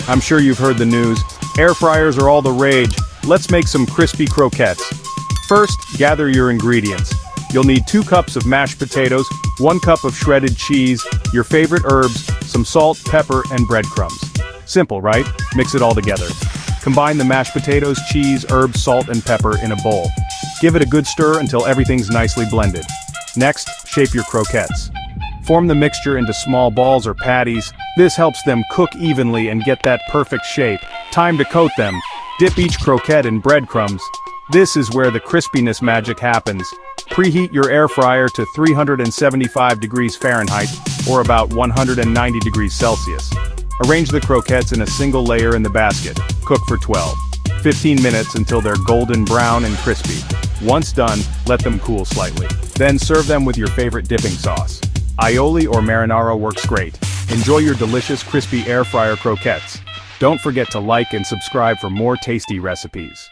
I'm sure you've heard the news. Air fryers are all the rage. Let's make some crispy croquettes. First, gather your ingredients. You'll need 2 cups of mashed potatoes, 1 cup of shredded cheese, your favorite herbs, some salt, pepper, and breadcrumbs. Simple, right? Mix it all together. Combine the mashed potatoes, cheese, herbs, salt, and pepper in a bowl. Give it a good stir until everything's nicely blended. Next, shape your croquettes. Form the mixture into small balls or patties. This helps them cook evenly and get that perfect shape. Time to coat them. Dip each croquette in breadcrumbs. This is where the crispiness magic happens. Preheat your air fryer to 375 degrees Fahrenheit, or about 190 degrees Celsius. Arrange the croquettes in a single layer in the basket. Cook for 15 minutes until they're golden brown and crispy. Once done, let them cool slightly. Then serve them with your favorite dipping sauce. Aioli or marinara works great. Enjoy your delicious crispy air fryer croquettes. Don't forget to like and subscribe for more tasty recipes.